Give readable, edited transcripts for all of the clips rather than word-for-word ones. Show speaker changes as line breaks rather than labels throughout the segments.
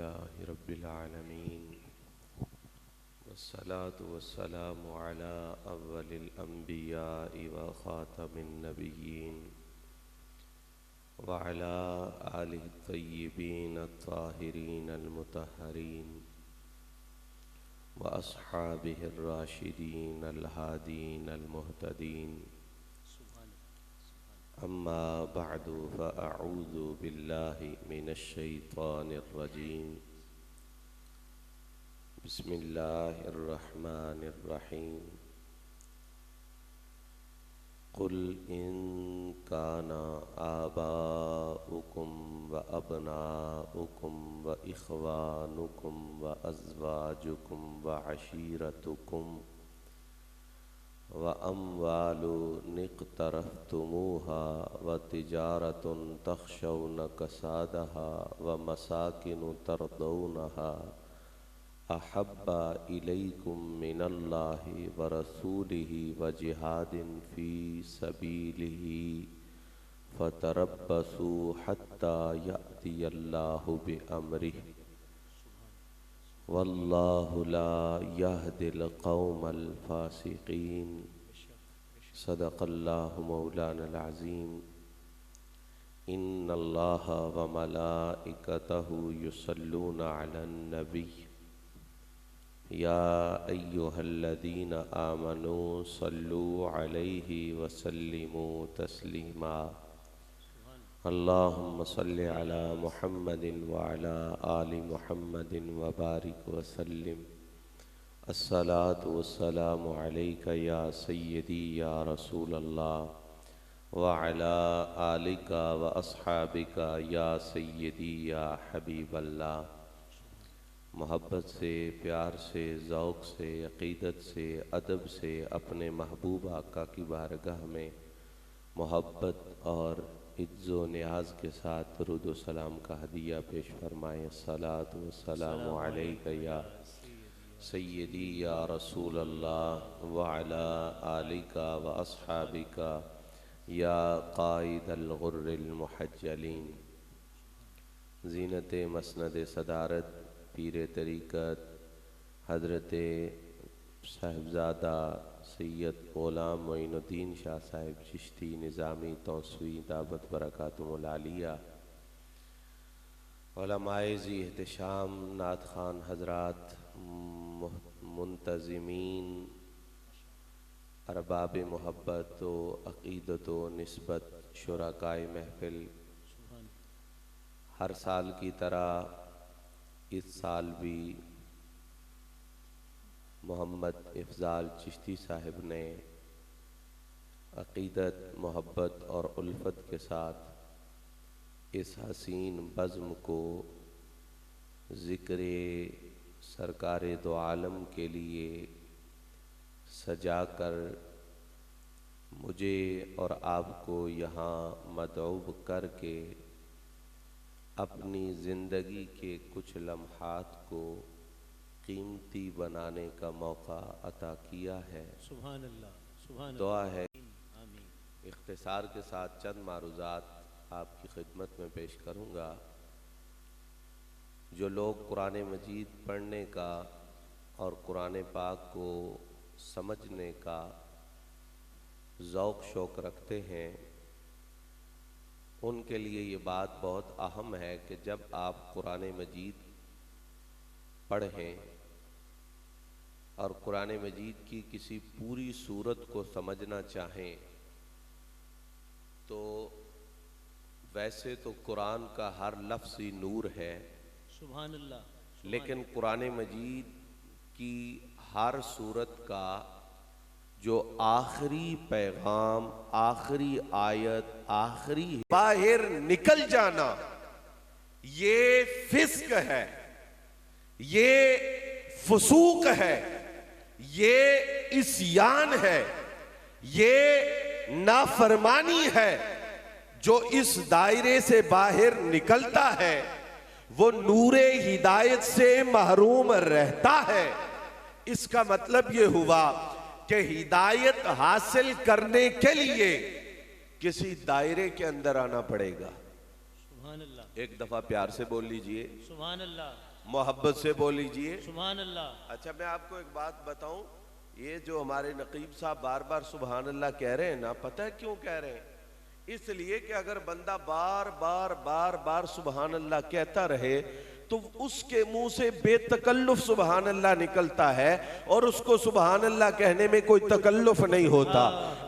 अल्हम्दुलिल्लाहि रब्बिल आलमीन वस्सलातु वस्सलामु अला अव्वलिल अंबियाइ व खातमिन नबिय्यीन व अला आलिहि तय्यिबीन अत्ताहिरीन अलमुतहहरीन व अस्हाबिहि अर्राशिदीन अलहादीन अलमुहतदीन। अम्मा बअदु फ़अऊज़ु बिल्लाहि मिनश शैतानिर रजीम। बिस्मिल्लाहिर रहमानिर रहीम। कुल इन काना आबाउकुम व अबनाउकुम व इख्वानुकुम व अज़वाजुकुम व अशीरतुकुम व अम्वालुन इक़्तरफ़्तुमूहा व तिजारतुन तख़शौन कसादहा व मसाकिनु तरदौनहा अहब्बा इलैकुम मिनल्लाहि व रसूलिही व जिहादिन फ़ी सबीलिही फ़तरब्बसू हत्ता यअतियल्लाहु बिअम्रिही वल्लाहु ला यहदिल कौमल फ़ासिक़ीन। सदक़ल्लाहु मौलानल अज़ीम। इन्नल्लाह व मलाइकतहु युसल्लूना अलन नबी या अय्युहल्लज़ीना आमनू सल्लू अलैहि व सल्लिमू तस्लीमा। अल्लाहुम्मा सल्लि अला मुहम्मदिन व अला आलि मुहम्मदिन व बारिक व सल्लिम। अस्सलातु वस्सलामु अलैका या सय्यदी या रसूल अल्लाह व अला आलिका व अस्हाबिका या सय्यदी या हबीब अल्लाह। मोहब्बत से, प्यार से, ज़ौक़ से, अक़ीदत से, अदब से अपने महबूब आका की बारगाह में मोहब्बत और इज़्ज़ो नियाज़ के साथ दुरूद व सलाम का हदिया पेश फरमाएँ। अस्सलातु वस्सलामु अलैका या सय्यदी या रसूल अल्लाह व अला आलिका व अस्हाबिका या क़ाइदल गुर्रिल मुहज्जलीन। ज़ीनत मसनद सदारत पीर तरीक़त हज़रत साहिबज़ादा सैयद ग़ुलाम मोइनुद्दीन शाह साहिब चिश्ती निज़ामी तौसूई दावत बरकातुहुल आलिया, उलमाए ज़ी एहतिशाम, नात ख़ान हज़रात, मुंतज़िमीन, अरबाब मोहब्बत व अक़ीदत व निस्बत, शुरकाए महफ़िल, हर साल की तरह इस साल भी मोहम्मद इफ़ज़ाल चिश्ती साहिब ने अक़ीदत, मोहब्बत और उल्फ़त के साथ इस हसीन बज़्म को ज़िक्र सरकारे दो आलम के लिए सजा कर मुझे और आपको यहाँ मदऊब करके अपनी ज़िंदगी के कुछ लम्हात को कीमती बनाने का मौका अता किया है।
सुभान अल्लाह, सुभान
दुआ है
आमीन।
इख्तिसार के साथ चंद मारूज़ात आपकी खिदमत में पेश करूँगा। जो लोग कुरान मजीद पढ़ने का और कुरान पाक को समझने का ज़ौक़ शौक़ रखते हैं, उनके लिए ये बात बहुत अहम है कि जब आप कुरान मजीद पढ़ें और कुरान मजीद की किसी पूरी सूरत को समझना चाहें तो वैसे तो कुरान का हर लफ्ज़ ही नूर है,
सुभान अल्लाह।
लेकिन कुरान मजीद की हर सूरत का जो आखिरी पैगाम, आखिरी आयत, आखिरी बाहर निकल जाना, ये फिस्क है, ये फुसूक है, ये इस्यान है, ये नाफरमानी है। जो इस दायरे से बाहर निकलता है वो नूरे हिदायत से महरूम रहता है। इसका मतलब ये हुआ कि हिदायत हासिल करने के लिए किसी दायरे के अंदर आना पड़ेगा।
सुभान अल्लाह,
एक दफा प्यार से बोल लीजिए
सुभान अल्लाह।
मोहब्बत से बोल लीजिए।
सुभान अल्लाह।
अच्छा, मैं आपको एक बात बताऊं, ये जो हमारे नकीब साहब बार बार सुभान अल्लाह कह रहे हैं ना, पता है क्यों कह रहे हैं? इसलिए कि अगर बंदा बार बार बार बार सुभान अल्लाह कहता रहे तो उसके मुंह से बेतकल्लुफ सुभान अल्लाह निकलता है और उसको सुभान अल्लाह कहने में कोई तकल्लुफ नहीं होता।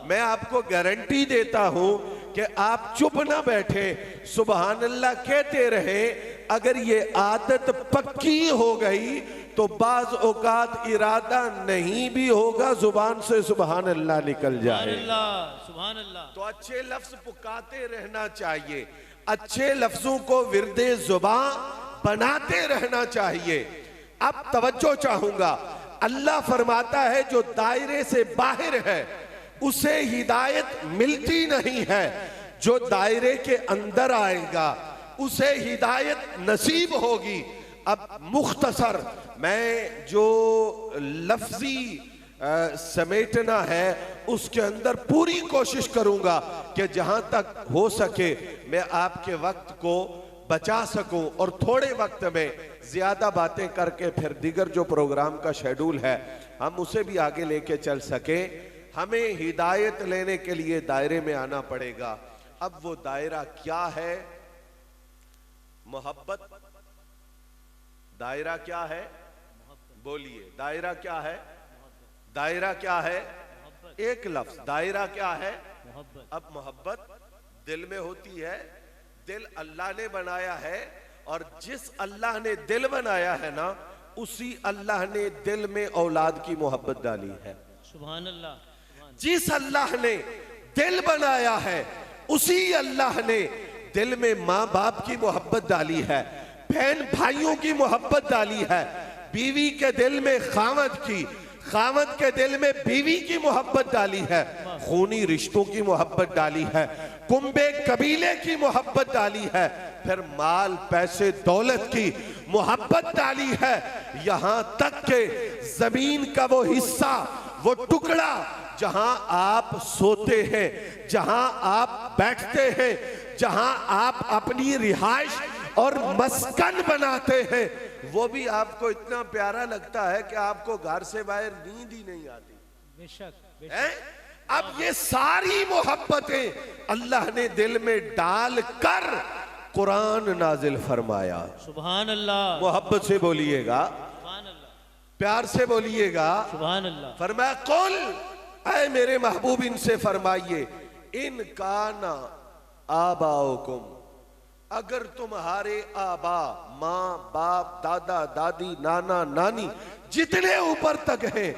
मैं आपको गारंटी देता हूं कि आप चुप ना बैठे, सुभान अल्लाह कहते रहे। अगर ये आदत पक्की हो गई तो बाज औकात इरादा नहीं भी होगा, जुबान से सुभान अल्लाह निकल जाए।
सुभान अल्लाह।
तो अच्छे लफ्ज पुकाते रहना चाहिए, अच्छे लफ्जों को विरदे जुबान बनाते रहना चाहिए। अब तवज्जो चाहूंगा, अल्लाह फरमाता है जो दायरे से बाहर है उसे हिदायत मिलती नहीं है, जो दायरे के अंदर आएगा उसे हिदायत नसीब होगी। अब मुख्तसर मैं जो लफ्जी समेटना है उसके अंदर पूरी कोशिश करूंगा कि जहां तक हो सके मैं आपके वक्त को बचा सकूं और थोड़े वक्त में ज्यादा बातें करके फिर दीगर जो प्रोग्राम का शेड्यूल है हम उसे भी आगे लेके चल सके। हमें हिदायत लेने के लिए दायरे में आना पड़ेगा। अब वो दायरा क्या है? मोहब्बत। दायरा क्या है? बोलिए, दायरा क्या है? दायरा क्या है? एक लफ्ज, दायरा क्या है? अब मोहब्बत दिल में होती है। दिल अल्लाह ने बनाया है और जिस अल्लाह ने दिल बनाया है ना, उसी अल्लाह ने दिल में औलाद की मोहब्बत डाली है।
सुभान अल्लाह।
जिस अल्लाह ने दिल बनाया है उसी अल्लाह ने दिल में माँ बाप की मोहब्बत डाली है, बहन भाइयों की मोहब्बत डाली है, बीवी के दिल में खावत की, खावत के दिल में बीवी की मोहब्बत डाली है, खूनी रिश्तों की मोहब्बत डाली है, कुंबे कबीले की मोहब्बत डाली है, फिर माल पैसे दौलत की मोहब्बत डाली है। यहां तक के जमीन का वो हिस्सा, वो टुकड़ा जहां आप सोते हैं, जहां आप बैठते हैं, जहां आप अपनी रिहाइश और मस्कन बनाते हैं, वो भी आपको इतना प्यारा लगता है कि आपको घर से बाहर नींद ही नहीं आती।
बेशक,
है? अब ये सारी मोहब्बतें अल्लाह ने दिल में डाल कर कुरान नाजिल फरमाया।
सुभान अल्लाह।
मोहब्बत से बोलिएगा,
सुभान अल्लाह,
प्यार से बोलिएगा।
सुभान अल्लाह।
फरमाया कुल, ऐ मेरे महबूब इनसे फरमाइए, इन काना आबाओकुम, अगर तुम्हारे आबा, माँ बाप, दादा दादी, नाना नानी जितने ऊपर तक हैं,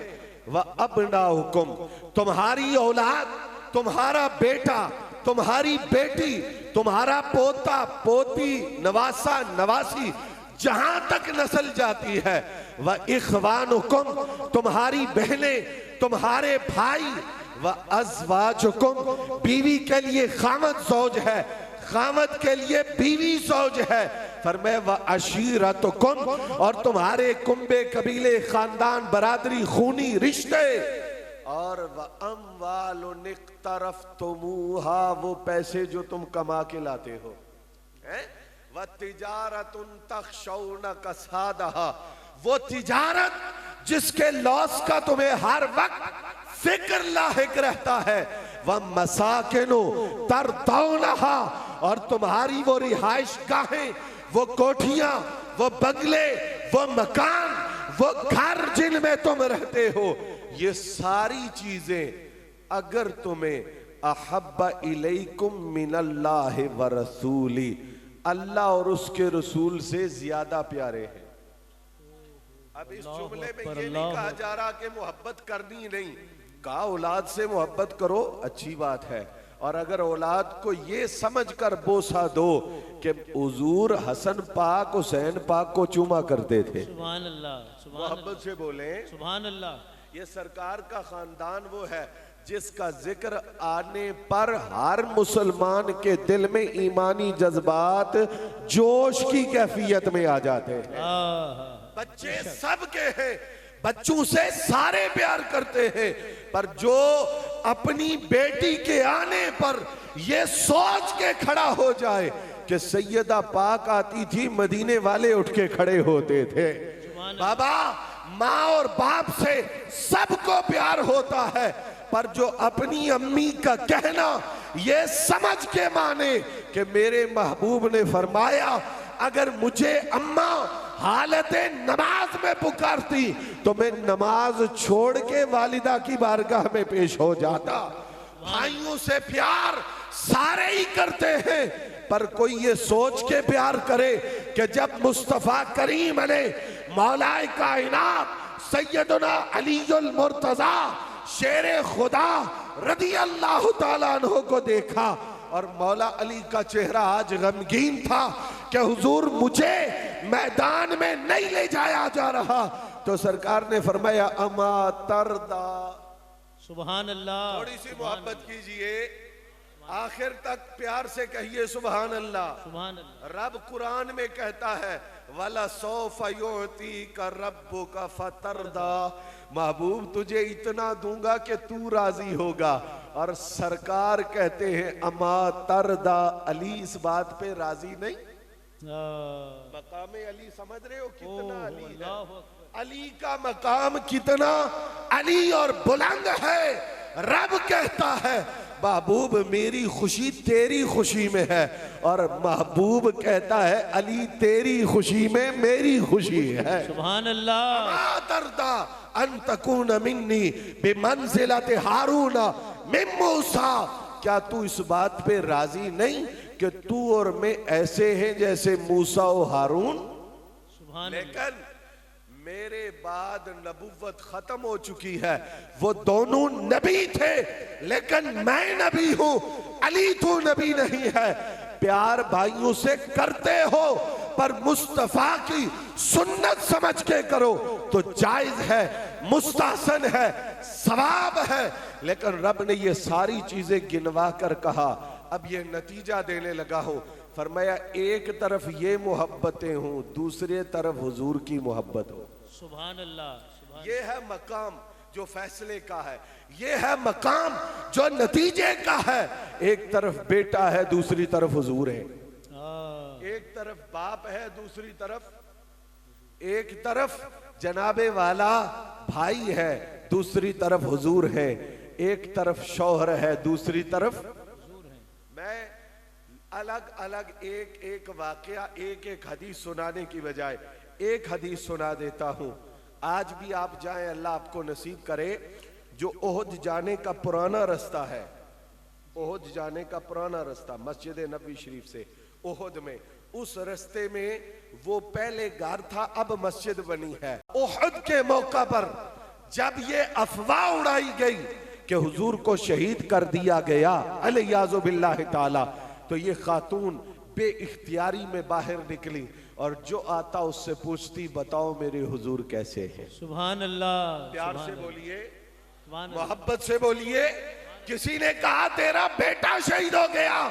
वह अपना हुक्म, तुम्हारी औलाद, तुम्हारा बेटा, तुम्हारी बेटी, तुम्हारा पोता पोती, नवासा नवासी, जहां तक नस्ल जाती है, वह इखवानुकुम, तुम्हारी बहनें, तुम्हारे भाई, वह अज़वाजुकुम, बीवी के लिए खामद ज़ौज है, खामद के लिए बीवी ज़ौज है। फरमाया वह अशीरतुकुम, और तुम्हारे कुंबे कबीले खानदान बरादरी खूनी रिश्ते, और वह अम्वालुन इक़्तरफ़्तुमूहा, वो पैसे जो तुम कमा के लाते हो, वह तिजारतुन तख़शौना कसादहा, वो तिजारत जिसके लॉस का तुम्हें हर वक्त फिक्र लाहिक रहता है, वह मसाकिनु तरदौनहा, और तुम्हारी वो रिहाइश गाहें, वो कोठियां, वो बंगले, वो मकान, वो घर जिनमें तुम रहते हो, ये सारी चीजें अगर तुम्हें अहब्बा इलैकुम मिनल्लाहि व रसूली, अल्लाह और उसके रसूल से ज्यादा प्यारे हैं। अब इस जुमले में ये नहीं कहा जा रहा कि मोहब्बत करनी नहीं, कहा औलाद से मोहब्बत करो, अच्छी बात है, और अगर औलाद को ये समझकर बोसा दो कि हुजूर हसन पाक हुसैन पाक को चूमा करते थे,
सुभान अल्लाह, सुभान
मोहब्बत से बोले,
सुभान अल्लाह,
ये सरकार का खानदान वो है जिसका जिक्र आने पर हर मुसलमान के दिल में ईमानी जज्बात जोश की कैफियत में आ जाते हैं। बच्चे सबके हैं, बच्चों से सारे प्यार करते हैं, पर जो अपनी बेटी के आने पर ये सोच के खड़ा हो जाए
कि सैयदा पाक आती थी, मदीने वाले उठ के खड़े होते थे। बाबा, माँ और बाप से सबको प्यार होता है, पर जो अपनी अम्मी का कहना ये समझ के माने कि मेरे महबूब ने फरमाया अगर मुझे अम्मा हालत नमाज में पुकारती तो मैं नमाज छोड़ के वालिदा की बारगाह में पेश हो जाता। भाइयों से प्यार सारे ही करते हैं, पर कोई ये सोच के प्यार करे कि जब मुस्तफा करीम ने मौलाए कायनात सैयदना अलीउल मुर्तजा शेरे खुदा रदी अल्लाह ताला अन्हु को देखा और मौला अली का चेहरा आज गमगीन था कि हुजूर मुझे मैदान में नहीं ले जाया जा रहा, तो सरकार ने फरमाया अमा तरदा,
सुभान अल्लाह।
थोड़ी सी मोहब्बत कीजिए, आखिर तक प्यार से कहिए सुभान अल्लाह।
सुभान अल्लाह।
रब कुरान में कहता है वाला सौफ युती का रब्बु का फतरदा, महबूब तुझे इतना दूंगा कि तू राजी होगा। और सरकार कहते हैं अमा तरदा, अली इस बात पे राजी नहीं। मकाम अली समझ रहे हो कितना अली है, अली का मकाम कितना अली और बुलंद है। रब कहता है महबूब मेरी खुशी तेरी खुशी में है, और महबूब कहता है अली तेरी खुशी में मेरी खुशी है।
सुभान अल्लाह।
तरदा अन तकून मिन्नी बिमंजिलत हारून मिन मूसा, क्या तू इस बात पे राजी नहीं कि तू और मैं ऐसे हैं जैसे मूसा और हारून। लेकिन मेरे बाद नबुव्वत खत्म हो चुकी है, वो दोनों नबी थे लेकिन मैं नबी हूं, अली तू नबी नहीं है। प्यार भाइयों से करते हो पर मुस्तफा की सुन्नत समझ के करो तो जायज है, मुस्तहसन है, सवाब है। लेकिन रब ने ये सारी चीजें गिनवा कर कहा, अब ये नतीजा देने लगा हो। फरमाया एक तरफ ये मोहब्बतें हों, दूसरे तरफ हुजूर की मोहब्बत हो।
सुभान अल्लाह।
ये है मकाम जो फैसले का है, ये है मकाम जो नतीजे का है। एक तरफ बेटा है, दूसरी तरफ हुजूर है। एक तरफ बाप है, दूसरी तरफ, एक तरफ जनाबे वाला भाई है, दूसरी तरफ हुजूर है। एक तरफ शौहर है, दूसरी तरफ मैं अलग अलग एक एक वाकया एक एक हदीस सुनाने की बजाय एक हदीस सुना देता हूं। आज भी आप जाएं, अल्लाह आपको नसीब करे। जो ओहद जाने का पुराना रास्ता है, ओहद जाने का पुराना रास्ता मस्जिद नबी शरीफ से ओहद में, उस रास्ते में वो पहले घर था, अब मस्जिद बनी है। ओहद के मौका पर जब ये अफवाह उड़ाई गई कि हुजूर को शहीद कर दिया गया अलियाज़ु बिल्लाहि ताला, तो ये खातून बे इख्तियारी में बाहर निकली और जो आता उससे पूछती बताओ मेरे हुजूर कैसे हैं।
सुभान अल्लाह।
प्यार से बोलिए, मोहब्बत से बोलिए। किसी ने कहा तेरा बेटा शहीद हो गया,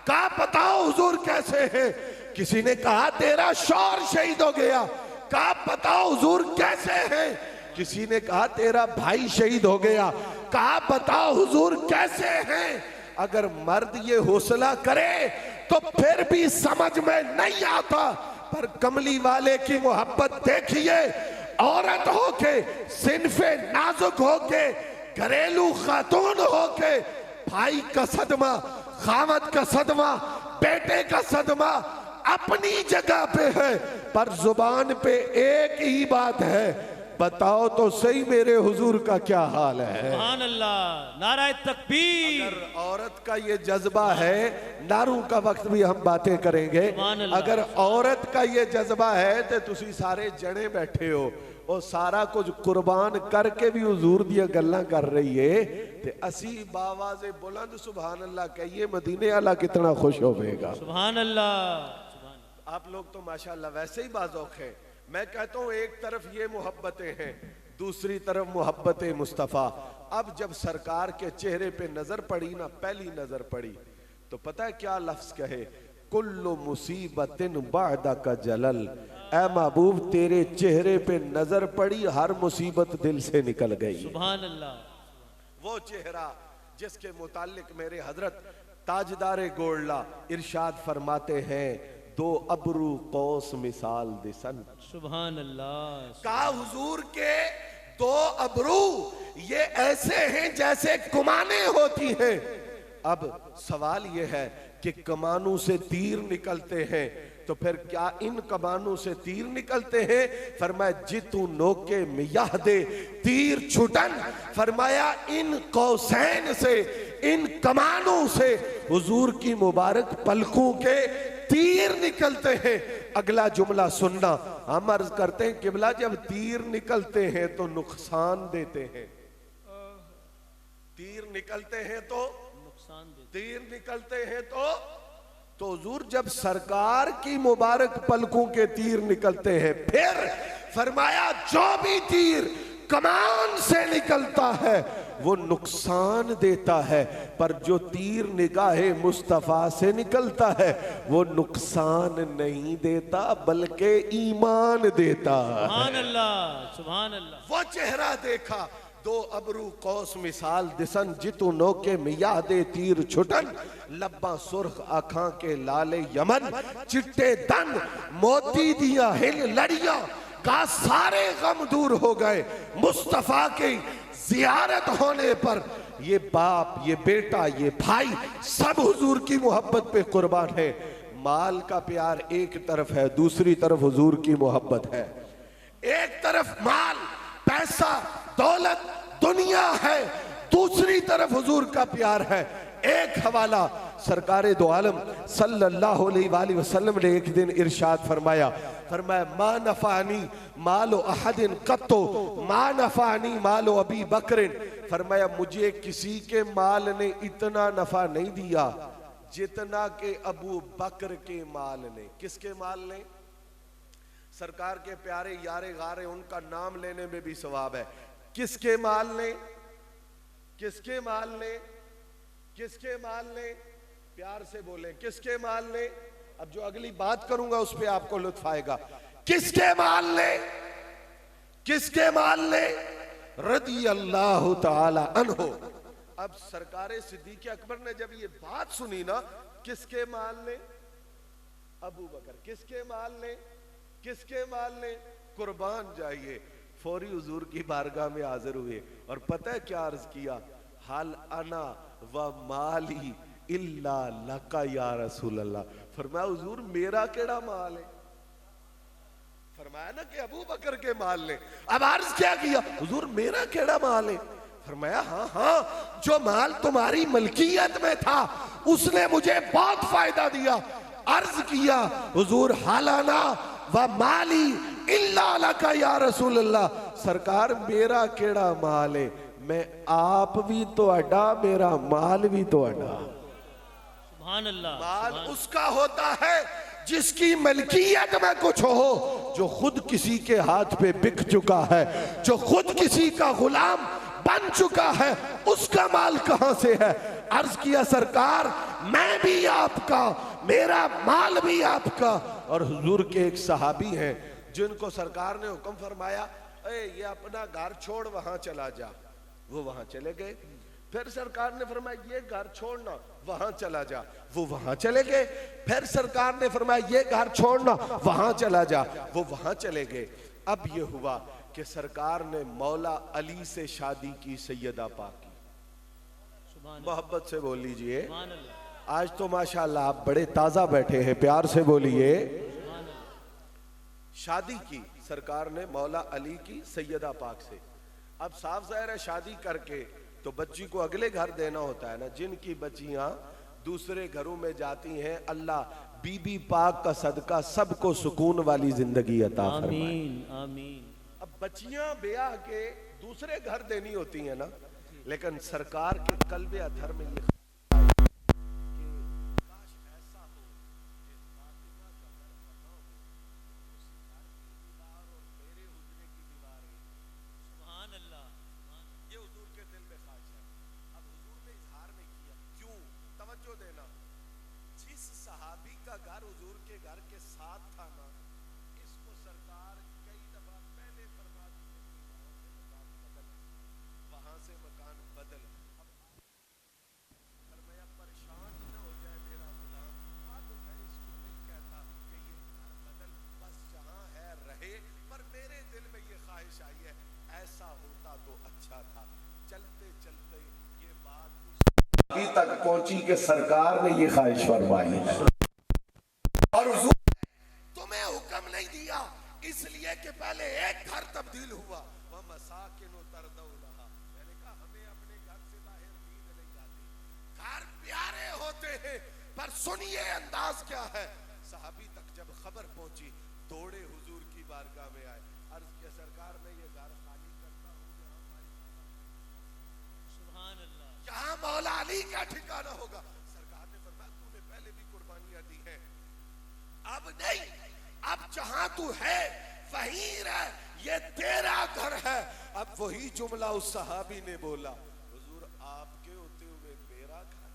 कहा बताओ हुजूर कैसे हैं। किसी ने कहा तेरा शौहर शहीद हो गया, कहा बताओ हुजूर कैसे हैं। किसी ने कहा तेरा भाई शहीद हो गया, कहा बताओ हुजूर कैसे हैं। अगर मर्द ये हौसला करे तो फिर भी समझ में नहीं आता, पर कमली वाले की मोहब्बत देखिए। औरत होके, सिनफे नाजुक होके, घरेलू खातून होके, भाई का सदमा, खामद का सदमा, बेटे का सदमा अपनी जगह पे है, पर जुबान पे एक ही बात है, बताओ तो सही मेरे हुजूर का क्या हाल है।
सुभान अल्लाह। नाराए तकबीर।
अगर औरत का ये जज्बा है, नारों का वक्त भी हम बातें करेंगे, अगर औरत का ये जज्बा है तो तुसी सारे जने बैठे हो और सारा कुछ कुर्बान करके भी हुजूर दिया गल्ला कर रही है, ते असी बावाज़े बुलंद सुभान अल्लाह कहिए, मदीने वाला कितना खुश होगा।
सुभान अल्लाह।
आप लोग तो माशाअल्लाह वैसे ही बाज़ौक़ हैं। मैं कहता हूँ एक तरफ ये मोहब्बतें हैं, दूसरी तरफ मोहब्बत मुस्तफ़ा। अब जब सरकार के चेहरे पे नजर पड़ी ना, पहली नजर पड़ी तो पता है क्या लफ्ज कहे, कुल्लु मुसीबतिन बादा का जलल। ऐ महबूब तेरे चेहरे पे नजर पड़ी, हर मुसीबत दिल से निकल गई।
सुभान अल्लाह।
वो चेहरा जिसके मुतालिक मेरे हजरत ताजदारे गोल्ला इरशाद फरमाते हैं, दो अबरू कौस मिसाल दिसन।
सुभान अल्लाह।
का हुजूर के दो अबरू ये ऐसे हैं जैसे कमाने होती हैं। अब सवाल ये है कि कमानों से तीर निकलते हैं, तो फिर क्या इन कमानों से तीर निकलते हैं? फरमाया जितू नोके मियाह दे तीर छुटन। फरमाया इन कौसैन से, इन कमानों से हुजूर की मुबारक पलकों के तीर निकलते हैं। अगला जुमला सुनना। हम अर्ज करते हैं किबला जब तीर निकलते हैं तो नुकसान देते हैं। तीर निकलते हैं तो
नुकसान दे।
तीर निकलते हैं तो हुजूर जब सरकार की मुबारक पलकों के तीर निकलते हैं, फिर फरमाया जो भी तीर कमान से निकलता है वो नुकसान देता है, पर जो तीर निगाहे मुस्तफा से निकलता है वो नुकसान नहीं देता बल्कि ईमान देता है।
सुभान अल्लाह, सुभान अल्लाह।
वो चेहरा देखा, दो अबरू कौस मिसाल दिसन, जितु नोके मियाह दे तीर छुटन, लब्बा सुर्ख आखां के लाले यमन, चिट्टे दन मोती दिया हिल लड़िया, का सारे गम दूर हो गए मुस्तफा की जियारत होने पर। ये बाप, ये बेटा, ये भाई सब हुजूर की मोहब्बत पे कुर्बान है। माल का प्यार एक तरफ है, दूसरी तरफ हुजूर की मोहब्बत है। एक तरफ माल, पैसा, दौलत, दुनिया है, दूसरी तरफ हुजूर का प्यार है। एक हवाला सरकारे दो आलम सल्लल्लाहु अलैहि वसल्लम ने एक दिन इरशाद फरमाया, मा नफानी मालो अहदिन कत्तो मा नफानी मालो अबी बकरिन। फरमाया मुझे किसी के माल ने इतना नफा नहीं दिया जितना के अबू बकर के माल ने। किसके माल ने? सरकार के प्यारे यारे गारे, उनका नाम लेने में भी सवाब है। किसके माल ने? किसके माल ने? किसके माल ने? प्यार से बोले, किसके माल ने? अब जो अगली बात करूंगा उस पे आपको लुत्फ आएगा। किसके माल ने? किसके माल ने? रदी अल्लाह ताला अन्हो। अब सरकारे सिद्दीक़ अकबर ने जब ये बात सुनी ना, किसके माल ने? अबू बकर। किसके माल ने? किसके माल ने? कुर्बान जाइए। फौरी हुजूर की बारगाह में हाजिर हुए और पता है क्या अर्ज किया? हाल अना व माली इल्ला लका या रसूल अल्लाह। फरमाया हुजूर मेरा केड़ा माल है? फरमाया ना कि अबू बकर के माल ने। अब अर्ज क्या किया? हुजूर मेरा केड़ा माल है? फरमाया हाँ हाँ, जो माल तुम्हारी मलकियत में था उसने मुझे बहुत फायदा दिया। अर्ज किया हुजूर हालाना व माली इल्ला लका या रसूल अल्लाह। सरकार मेरा केड़ा माल है? मैं आप भी तो अड्डा, मेरा माल भी तो अड्डा।
सुभान अल्लाह।
माल उसका होता है जिसकी मलकियत में कुछ हो, जो खुद किसी के हाथ पे बिक चुका है, जो खुद किसी का गुलाम बन चुका है, उसका माल कहां से है? अर्ज किया सरकार मैं भी आपका, मेरा माल भी आपका। और हुजूर के एक सहाबी हैं जिनको सरकार ने हुक्म फरमाया, ये अपना घर छोड़ वहां चला जा। वो वहां चले गए। फिर सरकार ने फरमाया ये घर छोड़ना, वहां चला जा। वो वहां चले गए। फिर सरकार ने फरमाया ये घर छोड़ना, वहां चला जा। वो वहां चले गए। अब ये हुआ कि सरकार ने मौला अली से शादी की, सैयदा पाक की। मोहब्बत से बोल लीजिए।
सुभान अल्लाह।
आज तो माशाल्लाह आप बड़े ताजा बैठे हैं, प्यार से बोलिए। शादी की सरकार ने मौला अली की सैयदा पाक से। अब साफ जाहिर है शादी करके तो बच्ची को अगले घर देना होता है ना। जिनकी बच्चियां दूसरे घरों में जाती हैं, अल्लाह बीबी पाक का सदका सबको सुकून वाली जिंदगी अता फरमाए।
आमीन आमीन।
अब बच्चियां ब्याह के दूसरे घर देनी होती हैं ना, लेकिन सरकार के कल्बे अथर में ये अभी तक पहुंची कि सरकार ने ये ख्वाहिश फरमाई है और हुजूर तुम्हें हुक्म नहीं दिया इसलिए कि पहले एक घर तब्दील हुआ वह मसाकिन तरदौनहा। मैंने कहा हमें अपने घर से बाहर नींद नहीं आती, घर प्यारे होते हैं, पर सुनिए अंदाज क्या है। सहाबी तक जब खबर पहुंची दौड़े हुजूर की बारगाह में आए, अर्ज के सरकार में ये घर खाली करता हूं,
सुभान अल्लाह।
यहाँ मौला अली का ठिकाना होगा। सरकार ने फरमाया तूने पहले भी कुर्बानियां दी हैं, अब नहीं, अब जहां तू है वहीं रह, ये तेरा घर है। अब वही जुमला उस सहाबी ने बोला, हुजूर आपके होते हुए मेरा घर,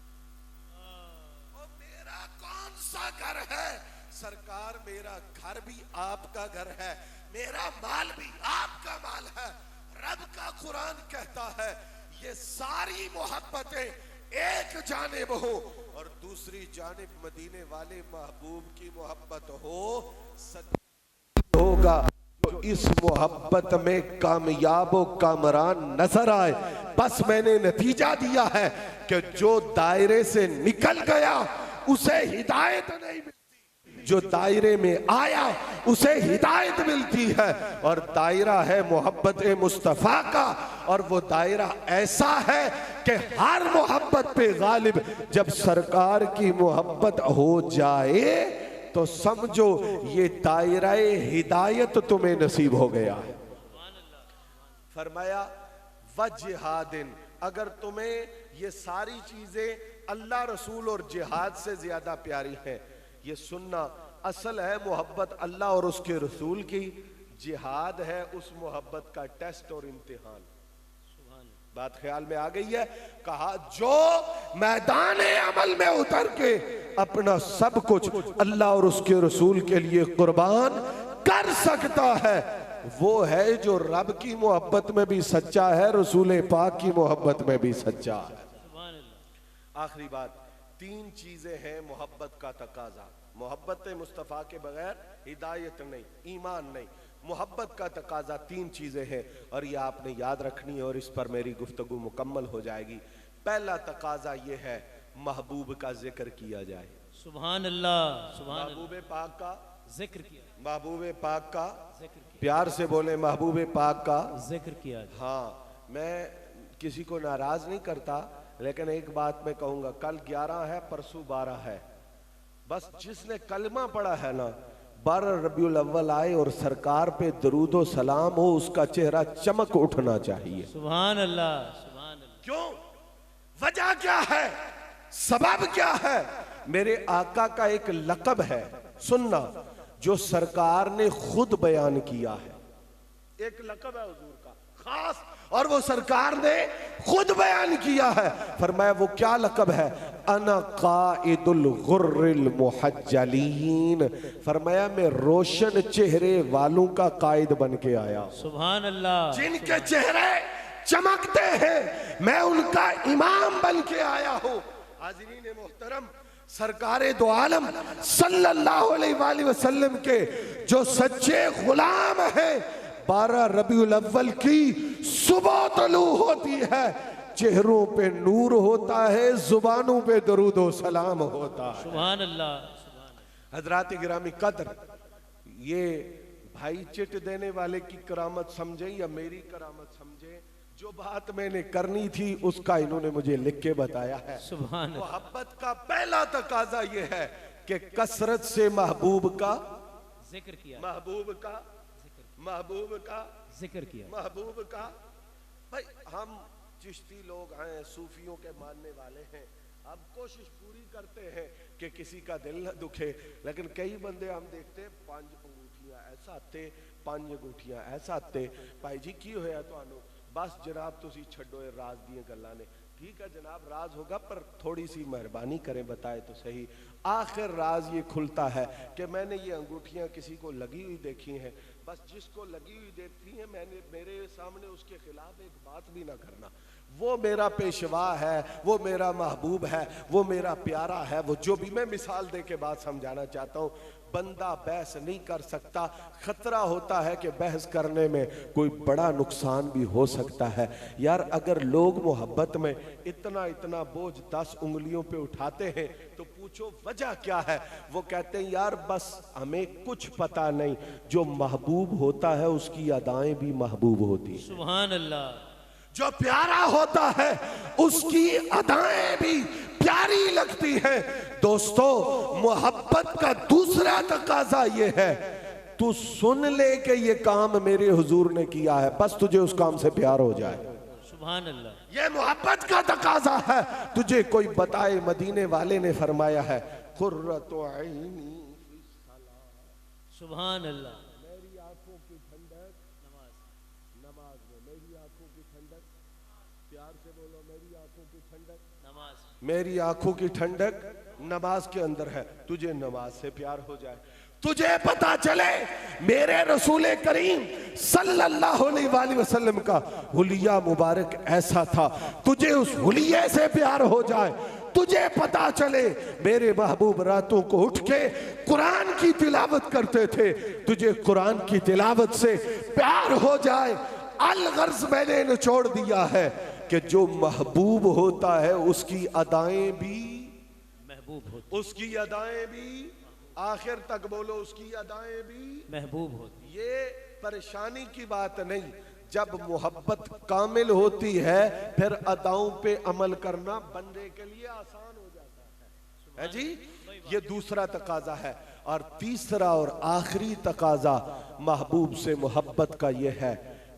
और मेरा कौन सा घर है? सरकार मेरा घर भी आपका घर है, मेरा माल भी आपका माल है। रब का कुरान कहता है ये सारी मोहब्बतें एक जानिब हो और दूसरी जानिब मदीने वाले महबूब की मोहब्बत हो, सच होगा तो इस मोहब्बत में कामयाब व कामरान नजर आए। बस मैंने नतीजा दिया है कि जो दायरे से निकल गया उसे हिदायत नहीं मिलती, जो दायरे में आया उसे हिदायत मिलती है। और दायरा है मोहब्बत मुस्तफा का, और वो दायरा ऐसा है कि हर मोहब्बत पे गालिब जब सरकार की मोहब्बत हो जाए तो समझो ये दायरा हिदायत तुम्हें नसीब हो गया है। फरमाया वजिहादिन, अगर तुम्हें ये सारी चीजें अल्लाह रसूल और जिहाद से ज्यादा प्यारी हैं, ये सुनना असल है मोहब्बत अल्लाह और उसके रसूल की, जिहाद है उस मोहब्बत का टेस्ट और इम्तिहान। बात ख्याल में आ गई है। कहा जो मैदान अमल में उतर के अपना सब कुछ अल्लाह और उसके रसूल के लिए कुर्बान कर सकता है वो है जो रब की मोहब्बत में भी सच्चा है, रसूल पाक की मोहब्बत में भी सच्चा है। आखिरी बात, तीन चीजें हैं मोहब्बत का तकाजा। मोहब्बत मुस्तफ़ा के बगैर हिदायत नहीं, ईमान नहीं। मोहब्बत का तकाजा तीन चीजें हैं और ये आपने याद रखनी है और इस पर मेरी गुफ्तगू मुकम्मल हो जाएगी। पहला तकाजा ये है महबूब का जिक्र किया जाए।
सुभान अल्लाह, सुभान अल्लाह।
महबूब पाक का
जिक्र किया,
महबूब पाक का
जिक्र किया,
प्यार से बोले महबूब पाक का
जिक्र किया।
हाँ, मैं किसी को नाराज नहीं करता, लेकिन एक बात मैं कहूंगा, कल 11 है, परसों 12 है। बस जिसने कलमा पढ़ा है ना, 12 रबीउल अव्वल आए और सरकार पे दरूदो सलाम हो, उसका चेहरा चमक उठना चाहिए।
सुभान अल्लाह, सुभान अल्लाह।
क्यों? वजह क्या है? सबब क्या है? मेरे आका का एक लक़ब है, सुनना, जो सरकार ने खुद बयान किया है। एक लक़ब है हुजूर का खास, और वो सरकार ने खुद बयान किया है। फरमाया वो क्या लक़ब है? अना काइदुल गुर्रिल मुहज्जलीन। फरमाया मैं रोशन चेहरे वालों का कायद बन के आया।
सुभान अल्लाह।
जिनके चेहरे चमकते हैं, मैं उनका इमाम बन के आया हूं। हाज़रीन मोहतरम, सरकारे दो आलम सल्लल्लाहु अलैहि वसल्लम के जो सच्चे गुलाम हैं, 12 रबीउल अव्वल की सुबह तलू होती है, चेहरों पे नूर होता है, जुबानों पे दरूदो सलाम होता है।
सुभान अल्लाह, सुभान अल्लाह।
हजरात गिरामी कदर, ये भाई चिट देने वाले की करामत समझे या मेरी करामत समझे, जो बात मैंने करनी थी उसका इन्होंने मुझे लिख के बताया है।
सुभान अल्लाह।
मोहब्बत का पहला तकाजा ये है कि कसरत से महबूब का
जिक्र किया,
महबूब का महबूब का
जिक्र किया।
महबूब का। भाई हम चिश्ती लोग हैं, सूफियों के मानने वाले हैं, अब कोशिश पूरी करते हैं कि किसी का दिल न दुखे, लेकिन कई बंदे हम देखते हैं 5 अंगूठियां ऐसा आते, 5 अंगूठियां ऐसा आते। भाई जी की होया तुहानू? बस जनाब तुसी छड्डो ये राज दियां गल्लां ने। ठीक है जनाब, राज होगा, पर थोड़ी सी मेहरबानी करें, बताए तो सही। आखिर राज ये खुलता है कि मैंने ये अंगूठियां किसी को लगी हुई देखी हैं, बस जिसको लगी हुई देखती हैं मैंने, मेरे सामने उसके खिलाफ एक बात भी ना करना। वो मेरा पेशवा है, वो मेरा महबूब है, वो मेरा प्यारा है। वो जो भी मैं मिसाल दे के बात समझाना चाहता हूँ, बंदा बहस नहीं कर सकता। खतरा होता है कि बहस करने में कोई बड़ा नुकसान भी हो सकता है। यार अगर लोग मोहब्बत में इतना इतना बोझ 10 उंगलियों पे उठाते हैं तो पूछो वजह क्या है। वो कहते हैं यार बस हमें कुछ पता नहीं, जो महबूब होता है उसकी अदाएं भी महबूब होती हैं।
सुभान अल्लाह।
जो प्यारा होता है उसकी अदाएं भी प्यारी लगती हैं। दोस्तों मोहब्बत का दूसरा तकाजा ये है, तू सुन ले कि ये काम मेरे हुजूर ने किया है, बस तुझे उस काम से प्यार हो जाए।
सुभान अल्लाह।
ये मोहब्बत का तकाजा है। तुझे कोई बताए मदीने वाले ने फरमाया है खुर्रतु ऐनी।
सुभान अल्लाह।
मेरी आंखों की ठंडक नमाज में, मेरी आंखों की ठंडक, प्यार से बोलो, मेरी आंखों की ठंडक
नमाज।
मेरी आंखों की ठंडक नमाज के अंदर है। तुझे नमाज से प्यार हो जाए, तुझे पता चले मेरे रसूल करीम सल्लल्लाहु अलैहि वसल्लम का हुलिया मुबारक ऐसा था, तुझे उस हुलिये से प्यार हो जाए। तुझे पता चले मेरे महबूब रातों को उठ के कुरान की तिलावत करते थे, तुझे कुरान की तिलावत से प्यार हो जाए। अलगर्ज मैंने निचोड़ दिया है कि जो महबूब होता है उसकी अदाएं भी
महबूब होती,
उसकी अदाएं भी, आखिर तक बोलो, उसकी अदाएं भी
महबूब होती।
ये परेशानी की बात नहीं, जब मोहब्बत कामिल होती है फिर अदाओं पे अमल करना बंदे के लिए आसान हो जाता है जी। ये दूसरा तकाजा है। और तीसरा और आखिरी तकाजा महबूब से मोहब्बत का ये है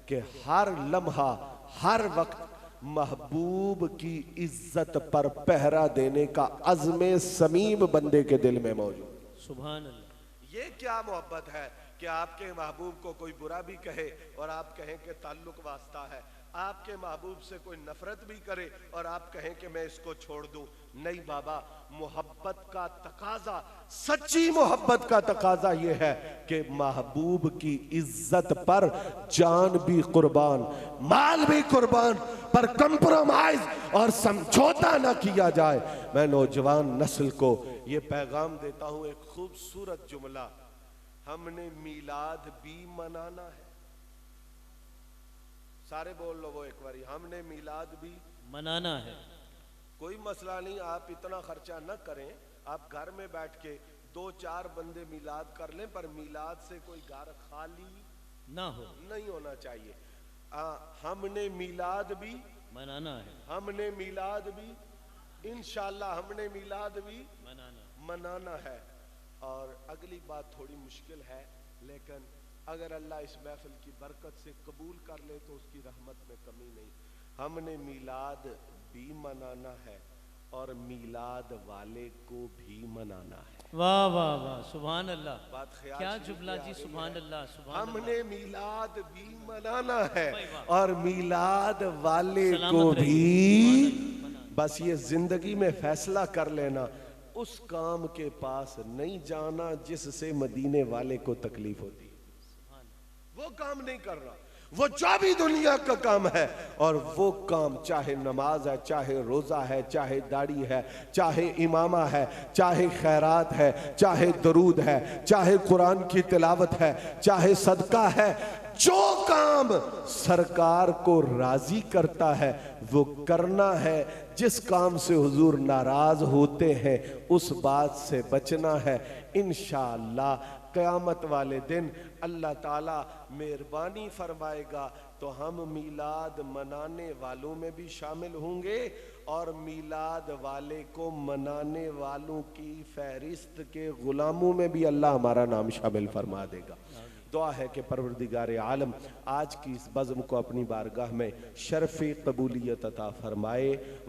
कि हर लम्हा हर वक्त महबूब की इज्जत पर पहरा देने का अज़्म समीम बंदे के दिल में मौजूद।
सुभान अल्लाह।
ये क्या मोहब्बत है कि आपके महबूब को कोई बुरा भी कहे और आप कहें कि ताल्लुक वास्ता है, आपके महबूब से कोई नफरत भी करे और आप कहें कि मैं इसको छोड़ दूं। नहीं बाबा, मोहब्बत का तकाजा, सच्ची मोहब्बत का तकाजा ये है कि महबूब की इज्जत पर जान भी कुर्बान, माल भी कुर्बान, पर कंप्रोमाइज और समझौता ना किया जाए। मैं नौजवान नस्ल को ये पैगाम देता हूं, एक खूबसूरत जुमला, हमने मीलाद भी मनाना है। सारे बोल लो वो एक बारी, हमने मीलाद भी
मनाना है।
कोई मसला नहीं, आप इतना खर्चा न करें, आप घर में बैठ के 2-4 बंदे मीलाद कर लें, पर मीलाद से कोई घर खाली
ना हो,
नहीं होना चाहिए। हमने मीलाद भी
मनाना है,
हमने मीलाद भी इंशाअल्लाह हमने मीलाद भी मनाना है। और अगली बात थोड़ी मुश्किल है, लेकिन अगर अल्लाह इस महफिल की बरकत से कबूल कर ले तो उसकी रहमत में कमी नहीं। हमने मीलाद भी मनाना है और मीलाद वाले को भी मनाना है।
वाह वाह वाह, सुभान अल्लाह।
बात ख्याल
क्या
से
जुमला जी,
आ रही
सुभान
है।
अल्लाह, सुभान
हमने मीलाद भी मनाना है
वाह, वाह।
और मीलाद वाले
सलामत
को
रहिए।
भी। बस ये जिंदगी में फैसला कर लेना, उस काम के पास नहीं जाना जिससे मदीने वाले को तकलीफ होती है, वो काम नहीं करना। वो जो भी दुनिया का काम है, और वो काम चाहे नमाज है, चाहे रोजा है, चाहे दाढ़ी है, चाहे इमामा है, चाहे खैरात है, चाहे दरूद है, चाहे कुरान की तिलावत है, चाहे सदका है, जो काम सरकार को राजी करता है वो करना है। जिस काम से हुजूर नाराज होते हैं उस बात से बचना है। इंशाअल्लाह क़यामत वाले दिन अल्लाह ताला मेहरबानी फरमाएगा तो हम मीलाद मनाने वालों में भी शामिल होंगे और मीलाद वाले को मनाने वालों की फहरिस्त के गुलामों में भी अल्लाह हमारा नाम शामिल फरमा देगा। दुआ है कि परवरदिगार आलम आज की इस बज़्म को अपनी बारगाह में शर्फ़ कबूलियत अता फरमाए।